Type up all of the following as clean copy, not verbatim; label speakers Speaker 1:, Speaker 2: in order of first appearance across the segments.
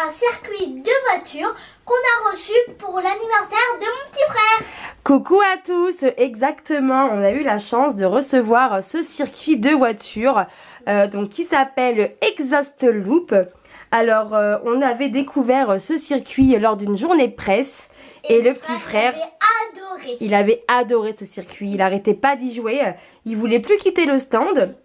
Speaker 1: un circuit de voiture qu'on a reçu pour l'anniversaire de mon petit frère.
Speaker 2: Coucou à tous, exactement, on a eu la chance de recevoir ce circuit de voiture donc qui s'appelle Exhaust Loop. Alors on avait découvert ce circuit lors d'une journée presse et le petit frère il avait adoré ce circuit, il n'arrêtait pas d'y jouer, il voulait plus quitter le stand.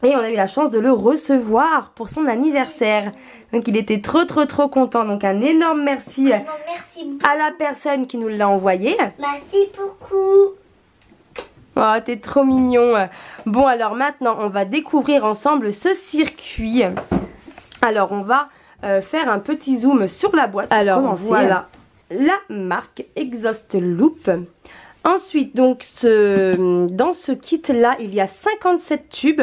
Speaker 2: Et on a eu la chance de le recevoir pour son anniversaire. Donc il était trop content. Donc un énorme merci, à la personne qui nous l'a envoyé.
Speaker 1: Merci beaucoup.
Speaker 2: Oh, t'es trop mignon. Bon, alors maintenant, on va découvrir ensemble ce circuit. Alors, on va faire un petit zoom sur la boîte. Alors, voilà la marque Exhaust Loop. Ensuite, donc, dans ce kit-là, il y a 57 tubes.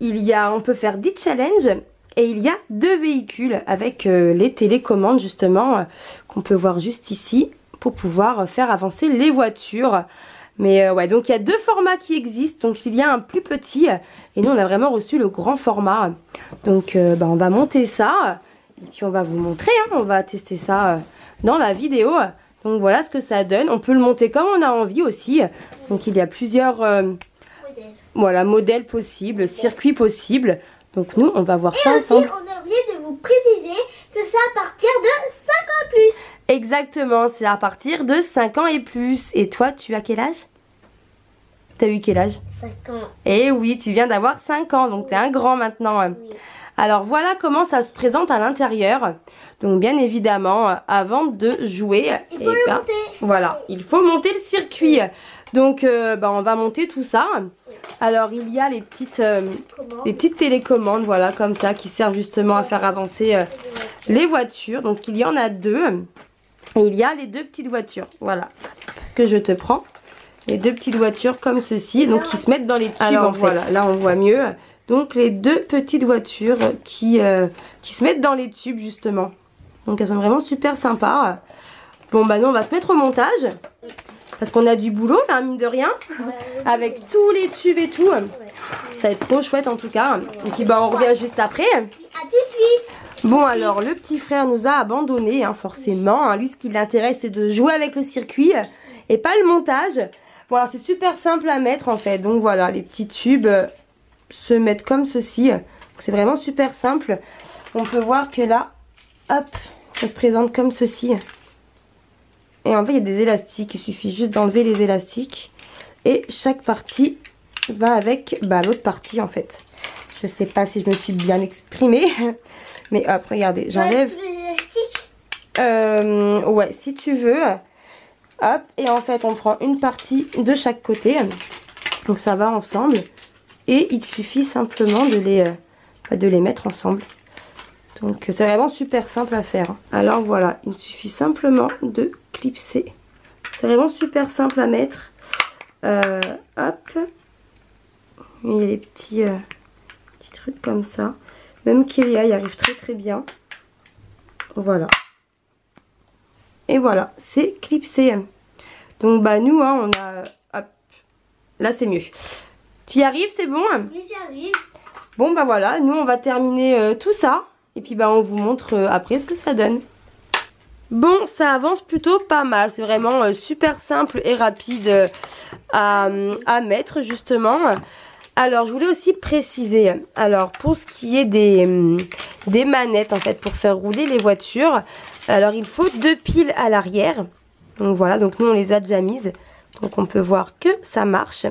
Speaker 2: On peut faire 10 challenges et il y a 2 véhicules avec les télécommandes justement qu'on peut voir juste ici pour pouvoir faire avancer les voitures. Mais ouais, donc il y a 2 formats qui existent. Donc il y a un plus petit et nous on a vraiment reçu le grand format. Donc on va monter ça et puis on va vous montrer, hein, on va tester ça dans la vidéo. Donc voilà ce que ça donne. On peut le monter comme on a envie aussi. Donc il y a plusieurs... Voilà, modèle possible, circuit possible. Donc nous, on va voir ça ensemble.
Speaker 1: Et aussi, on a oublié de vous préciser que c'est à partir de 5 ans et plus.
Speaker 2: Exactement, c'est à partir de 5 ans et plus. Et toi, tu as quel âge? T'as eu quel âge?
Speaker 1: 5 ans.
Speaker 2: Eh oui, tu viens d'avoir 5 ans, donc t'es un grand maintenant. Oui. Alors voilà comment ça se présente à l'intérieur. Donc bien évidemment, avant de jouer,
Speaker 1: il faut le monter.
Speaker 2: Voilà, il faut monter le circuit. Donc on va monter tout ça. Alors il y a les petites télécommandes, voilà, comme ça, qui servent justement à faire avancer les voitures. Donc il y en a 2. Et il y a les 2 petites voitures, voilà, que je te prends. Les 2 petites voitures comme ceci, donc qui se mettent dans les tubes. Alors en fait. Voilà, là on voit mieux. Donc les 2 petites voitures qui se mettent dans les tubes justement. Donc elles sont vraiment super sympas. Bon nous on va se mettre au montage. Parce qu'on a du boulot là, mine de rien, avec tous les tubes et tout. Ça va être trop chouette en tout cas. Et puis on revient juste après.
Speaker 1: À tout de suite.
Speaker 2: Bon alors, le petit frère nous a abandonnés, hein, forcément. Hein. Lui, ce qui l'intéresse, c'est de jouer avec le circuit et pas le montage. Bon alors, c'est super simple à mettre en fait. Donc voilà, les petits tubes se mettent comme ceci. C'est vraiment super simple. On peut voir que là, hop, ça se présente comme ceci. Et en fait il y a des élastiques, il suffit juste d'enlever les élastiques. Et chaque partie va avec l'autre partie en fait. Je sais pas si je me suis bien exprimée. Mais hop, regardez, j'enlève. Ouais, si tu veux. Hop, et en fait on prend une partie de chaque côté. Donc ça va ensemble. Et il suffit simplement de les mettre ensemble. Donc c'est vraiment super simple à faire. Alors voilà, il suffit simplement de clipser. C'est vraiment super simple à mettre. Hop. Il y a les petits trucs comme ça. Même Kélia y arrive très bien. Voilà. Et voilà, c'est clipsé. Donc nous, hein, on a... Hop. Là c'est mieux. Tu y arrives, c'est bon?
Speaker 1: Oui, j'y arrive.
Speaker 2: Bon voilà, nous on va terminer tout ça. Et puis on vous montre après ce que ça donne. Bon, ça avance plutôt pas mal. C'est vraiment super simple et rapide à mettre justement. Alors je voulais aussi préciser. Alors pour ce qui est des manettes en fait pour faire rouler les voitures. Alors il faut 2 piles à l'arrière. Donc voilà, donc nous on les a déjà mises. Donc on peut voir que ça marche.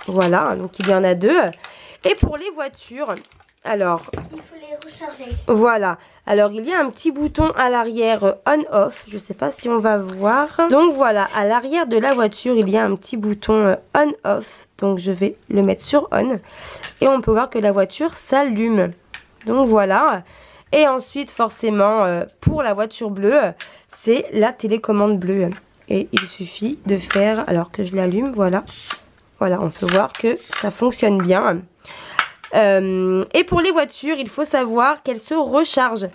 Speaker 2: Voilà, donc il y en a 2. Et pour les voitures... Alors,
Speaker 1: il faut les recharger.
Speaker 2: Voilà. Alors, il y a un petit bouton à l'arrière on-off. Je ne sais pas si on va voir. Donc, voilà. À l'arrière de la voiture, il y a un petit bouton on-off. Donc, je vais le mettre sur on. Et on peut voir que la voiture s'allume. Donc, voilà. Et ensuite, forcément, pour la voiture bleue, c'est la télécommande bleue. Et il suffit de faire... Alors que je l'allume, voilà. Voilà, on peut voir que ça fonctionne bien. Et pour les voitures, il faut savoir qu'elles se rechargent.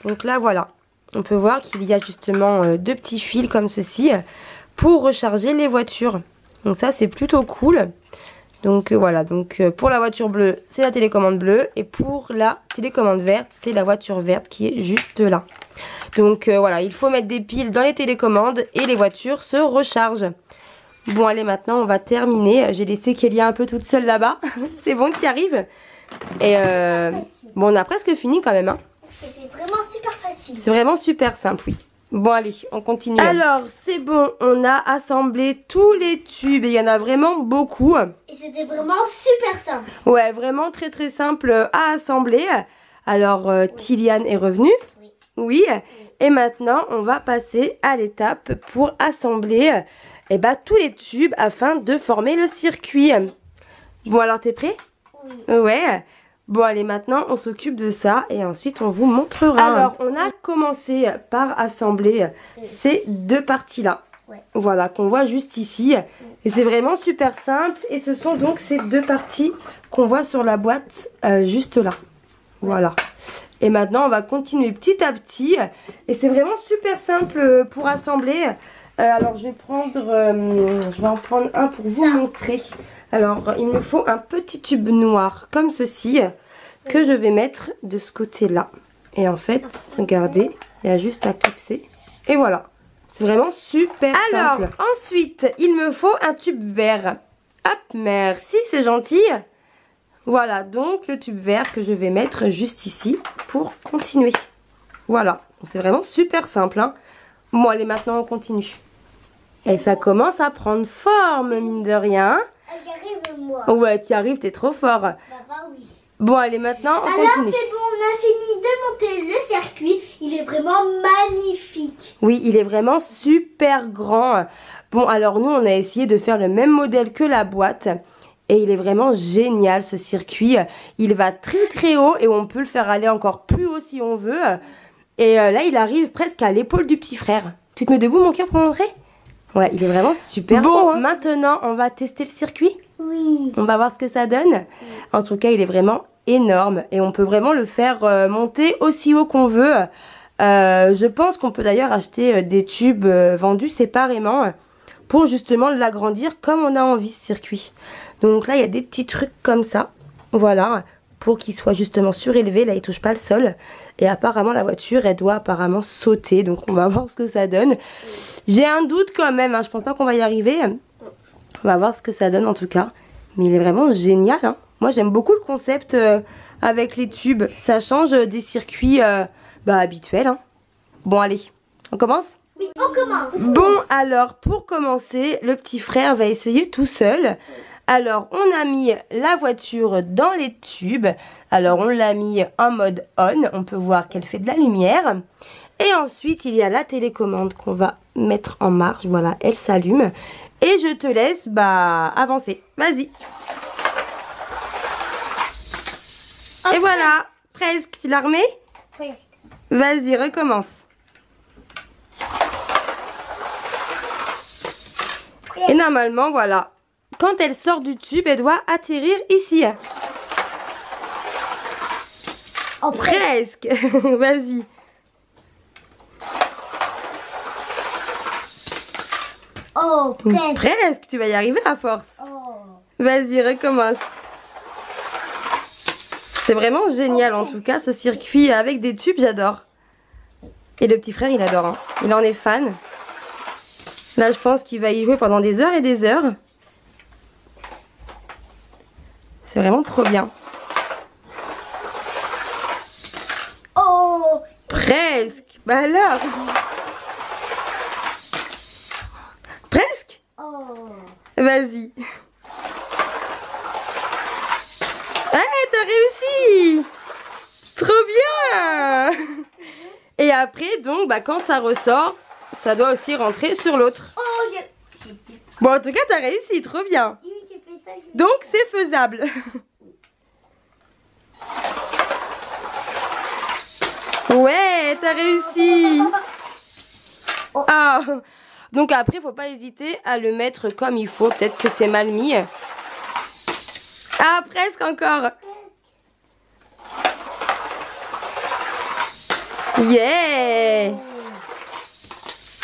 Speaker 2: Donc là, voilà. On peut voir qu'il y a justement 2 petits fils comme ceci pour recharger les voitures. Donc ça, c'est plutôt cool. Donc voilà, donc pour la voiture bleue, c'est la télécommande bleue. Et pour la télécommande verte, c'est la voiture verte qui est juste là. Donc voilà, il faut mettre des piles dans les télécommandes et les voitures se rechargent. Bon allez, maintenant on va terminer. J'ai laissé Kélia un peu toute seule là-bas. C'est bon qu'il arrive. Et bon, on a presque fini quand même. Hein.
Speaker 1: C'est vraiment super facile. C'est
Speaker 2: vraiment super simple, oui. Bon allez, on continue. Alors c'est bon, on a assemblé tous les tubes et il y en a vraiment beaucoup.
Speaker 1: Et c'était vraiment super simple.
Speaker 2: Ouais, vraiment très très simple à assembler. Alors Tiliane est revenue. Oui. Et maintenant on va passer à l'étape pour assembler tous les tubes afin de former le circuit. Bon alors t'es prêt? Oui. Ouais. Bon allez, maintenant on s'occupe de ça et ensuite on vous montrera. Alors on a commencé par assembler ces deux parties là. Ouais. Voilà, qu'on voit juste ici. Et c'est vraiment super simple. Et ce sont donc ces deux parties qu'on voit sur la boîte juste là. Voilà. Et maintenant on va continuer petit à petit. Et c'est vraiment super simple pour assembler. Alors je vais en prendre un pour vous montrer. Alors il me faut un petit tube noir comme ceci que je vais mettre de ce côté là. Et en fait, regardez, il y a juste à clipser. Et voilà, c'est vraiment super simple. Alors ensuite, il me faut un tube vert. Hop, merci, c'est gentil. Voilà, donc le tube vert que je vais mettre juste ici pour continuer. Voilà, c'est vraiment super simple. Hein. Bon, allez, maintenant on continue. Et ça commence à prendre forme, mine de rien.
Speaker 1: J'y arrive, moi.
Speaker 2: Ouais, tu y arrives, t'es trop fort.
Speaker 1: Oui.
Speaker 2: Bon, allez, maintenant, on continue.
Speaker 1: Alors, c'est bon, on a fini de monter le circuit. Il est vraiment magnifique.
Speaker 2: Oui, il est vraiment super grand. Bon, alors, nous, on a essayé de faire le même modèle que la boîte. Et il est vraiment génial, ce circuit. Il va très, très haut et on peut le faire aller encore plus haut si on veut. Et là, il arrive presque à l'épaule du petit frère. Tu te mets debout, mon cœur, pour montrer ? Ouais, il est vraiment super beau. Hein. Maintenant, on va tester le circuit.
Speaker 1: Oui.
Speaker 2: On va voir ce que ça donne. Oui. En tout cas, il est vraiment énorme. Et on peut vraiment le faire monter aussi haut qu'on veut. Je pense qu'on peut d'ailleurs acheter des tubes vendus séparément pour justement l'agrandir comme on a envie, ce circuit. Donc là, il y a des petits trucs comme ça. Voilà. Pour qu'il soit justement surélevé. Là, il touche pas le sol. Et apparemment, la voiture, elle doit apparemment sauter. Donc, on va voir ce que ça donne. J'ai un doute quand même. Hein. Je pense pas qu'on va y arriver. On va voir ce que ça donne en tout cas. Mais il est vraiment génial. Hein. Moi, j'aime beaucoup le concept avec les tubes. Ça change des circuits habituels. Hein. Bon, allez. On commence ?
Speaker 1: Oui, on commence.
Speaker 2: Bon, alors, pour commencer, le petit frère va essayer tout seul. Alors, on a mis la voiture dans les tubes. Alors, on l'a mis en mode on. On peut voir qu'elle fait de la lumière. Et ensuite, il y a la télécommande qu'on va mettre en marche. Voilà, elle s'allume. Et je te laisse avancer. Vas-y. Et voilà, presque. Tu l'as remis ?
Speaker 1: Oui.
Speaker 2: Vas-y, recommence. Et normalement, voilà. Quand elle sort du tube, elle doit atterrir ici.
Speaker 1: Oh,
Speaker 2: presque. Vas-y.
Speaker 1: Oh, presque.
Speaker 2: Presque, tu vas y arriver à force.
Speaker 1: Oh.
Speaker 2: Vas-y, recommence. C'est vraiment génial en tout cas, ce circuit avec des tubes, j'adore. Et le petit frère, il adore. Hein. Il en est fan. Là, je pense qu'il va y jouer pendant des heures et des heures. C'est vraiment trop bien.
Speaker 1: Oh!
Speaker 2: Presque. Bah alors. Presque?
Speaker 1: Oh!
Speaker 2: Vas-y. Ah, t'as réussi! Trop bien! Et après, donc, quand ça ressort, ça doit aussi rentrer sur l'autre.
Speaker 1: Oh, j'ai...
Speaker 2: Bon, en tout cas, t'as réussi, trop bien. Donc, c'est faisable. Ouais, t'as réussi. Ah. Donc après, faut pas hésiter à le mettre comme il faut. Peut-être que c'est mal mis. Ah, presque encore. Yeah.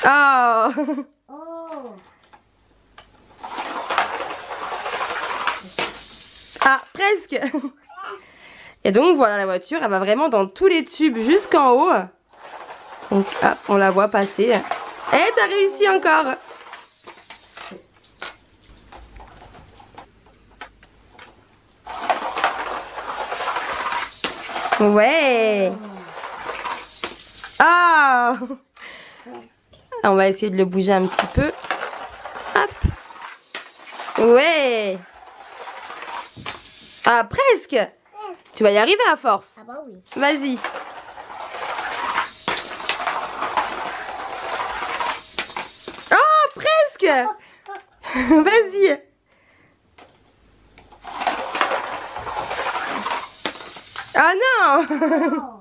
Speaker 2: Oh. Ah, presque. Et donc voilà, la voiture, elle va vraiment dans tous les tubes jusqu'en haut. Donc hop, on la voit passer. Et t'as réussi encore. Ouais. Ah. On va essayer de le bouger un petit peu. Hop. Ouais. Ah, presque. Tu vas y arriver à force.
Speaker 1: Ah bah oui.
Speaker 2: Vas-y. Oh, presque. Vas-y. Ah non.
Speaker 1: Oh.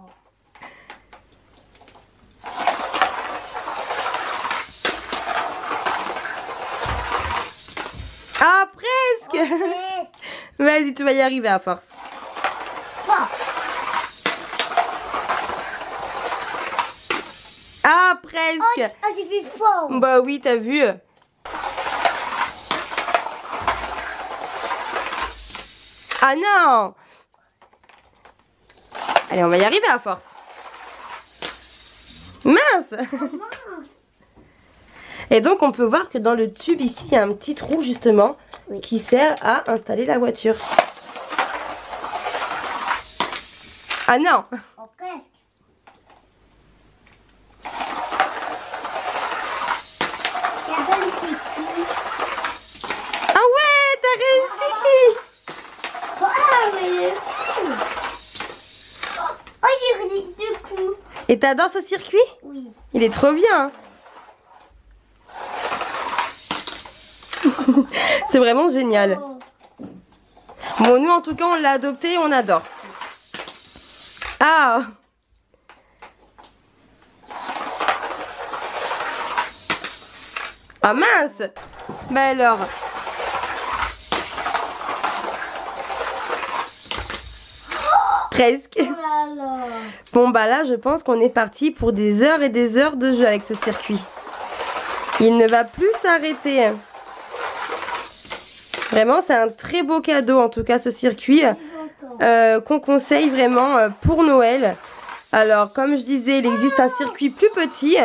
Speaker 2: Ah, presque.
Speaker 1: Ouais.
Speaker 2: Vas-y, tu vas y arriver à force.
Speaker 1: Oh.
Speaker 2: Ah,
Speaker 1: Oh,
Speaker 2: presque.
Speaker 1: j'ai fait fort.
Speaker 2: Bah oui, t'as vu. Ah non. Allez, on va y arriver à force. Mince. Et donc, on peut voir que dans le tube ici, il y a un petit trou justement qui sert à installer la voiture. Ah non.
Speaker 1: Ok.
Speaker 2: Ah ouais, t'as réussi.
Speaker 1: Ah, mais oh, j'ai réussi deux coups.
Speaker 2: Et t'adores ce circuit?
Speaker 1: Oui.
Speaker 2: Il est trop bien. C'est vraiment génial.
Speaker 1: Oh.
Speaker 2: Bon, nous en tout cas, on l'a adopté et on adore. Ah. Ah mince. Bah alors. Presque.
Speaker 1: Oh là là.
Speaker 2: Bon bah là, je pense qu'on est parti pour des heures et des heures de jeu avec ce circuit. Il ne va plus s'arrêter. Vraiment, c'est un très beau cadeau en tout cas ce circuit qu'on conseille vraiment pour Noël. Alors comme je disais, il existe un circuit plus petit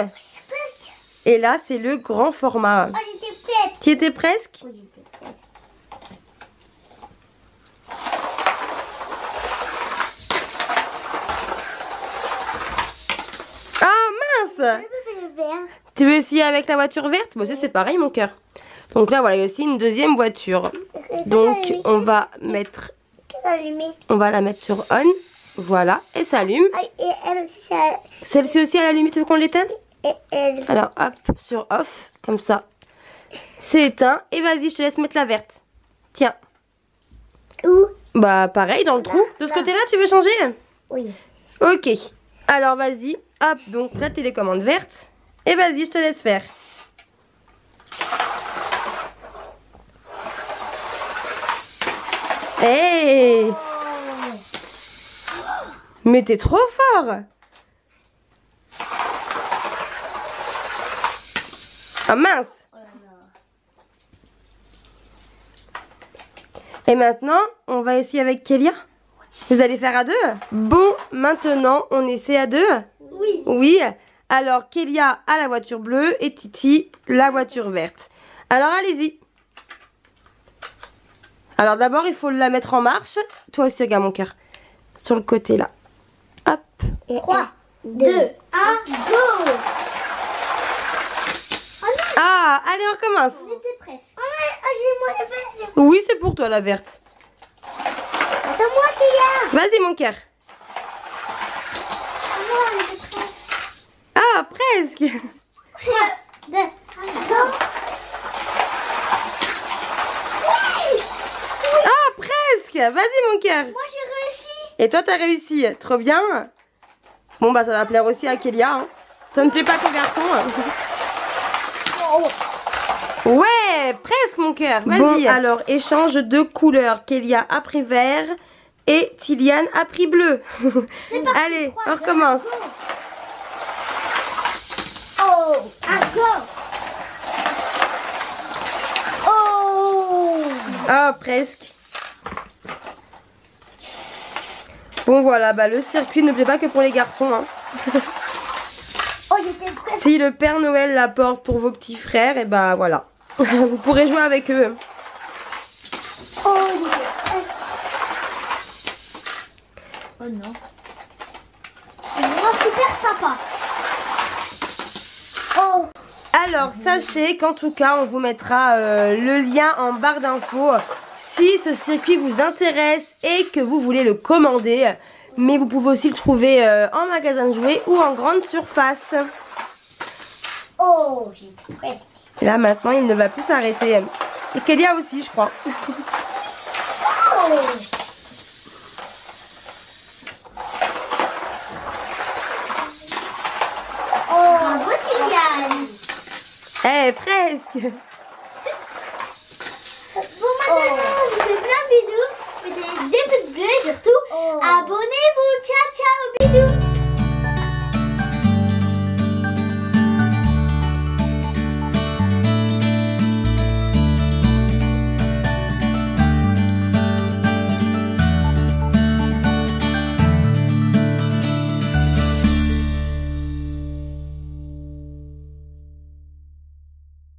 Speaker 2: et là c'est le grand format.
Speaker 1: Oh, j'étais prête.
Speaker 2: Tu étais presque?
Speaker 1: Oui, j'étais prête.
Speaker 2: Ah mince!
Speaker 1: Je peux faire le vert.
Speaker 2: Tu veux essayer avec la voiture verte? Bon, ça c'est pareil mon cœur. Donc là voilà, il y a aussi une deuxième voiture. Donc on va mettre, on va la mettre sur on. Voilà, et s'allume.
Speaker 1: Ah, et elle aussi, ça.
Speaker 2: Celle-ci aussi elle a allumé, tu veux qu'on l'éteigne?
Speaker 1: Et elle.
Speaker 2: Alors hop, sur off, comme ça. C'est éteint. Et vas-y, je te laisse mettre la verte. Tiens.
Speaker 1: Où?
Speaker 2: Bah pareil, dans le trou. De ce côté-là, tu veux changer?
Speaker 1: Oui.
Speaker 2: Ok. Alors vas-y, hop, donc la télécommande verte. Et vas-y, je te laisse faire. Hey! Mais t'es trop fort! Ah mince! Et maintenant, on va essayer avec Kélia. Vous allez faire à deux? Bon, maintenant, on essaie à deux?
Speaker 1: Oui.
Speaker 2: Oui. Alors, Kélia a la voiture bleue et Titi la voiture verte. Alors, allez-y. Alors, d'abord, il faut la mettre en marche. Toi aussi, regarde mon cœur. Sur le côté, là. Hop.
Speaker 1: 3, 2, 1, go!
Speaker 2: Ah, allez, on recommence.
Speaker 1: J'étais presque. Ah, je vais moi la verte.
Speaker 2: Oui, c'est pour toi, la verte.
Speaker 1: Attends-moi, Kélia.
Speaker 2: Vas-y, mon cœur.
Speaker 1: Moi, j'étais presque.
Speaker 2: Ah, presque.
Speaker 1: 3, 2, 1, go!
Speaker 2: Ah, presque. Vas-y, mon cœur.
Speaker 1: Moi, j'ai réussi.
Speaker 2: Et toi, t'as réussi. Trop bien. Bon, bah, ça va plaire aussi à Kélia. Hein. Ça ne plaît pas qu'aux garçons. Ouais, presque, mon cœur. Vas-y. Bon, alors, échange de couleurs. Kélia a pris vert et Tiliane a pris bleu. Allez, on recommence.
Speaker 1: Oh, encore. Oh.
Speaker 2: Ah, presque. Bon voilà, bah le circuit ne plaît pas que pour les garçons. Hein.
Speaker 1: Oh, j'étais prête.
Speaker 2: Si le Père Noël l'apporte pour vos petits frères, et bah voilà. Vous pourrez jouer avec eux.
Speaker 1: Oh, j'étais prête. Oh non. C'est vraiment super sympa. Oh.
Speaker 2: Alors sachez qu'en tout cas on vous mettra le lien en barre d'infos si ce circuit vous intéresse et que vous voulez le commander. Mais vous pouvez aussi le trouver en magasin de jouets ou en grande surface.
Speaker 1: Oh, j'étais prête.
Speaker 2: Et là maintenant il ne va plus s'arrêter. Et Kélia aussi je crois.
Speaker 1: Oh. Oh, bravo Kylian.
Speaker 2: Eh presque.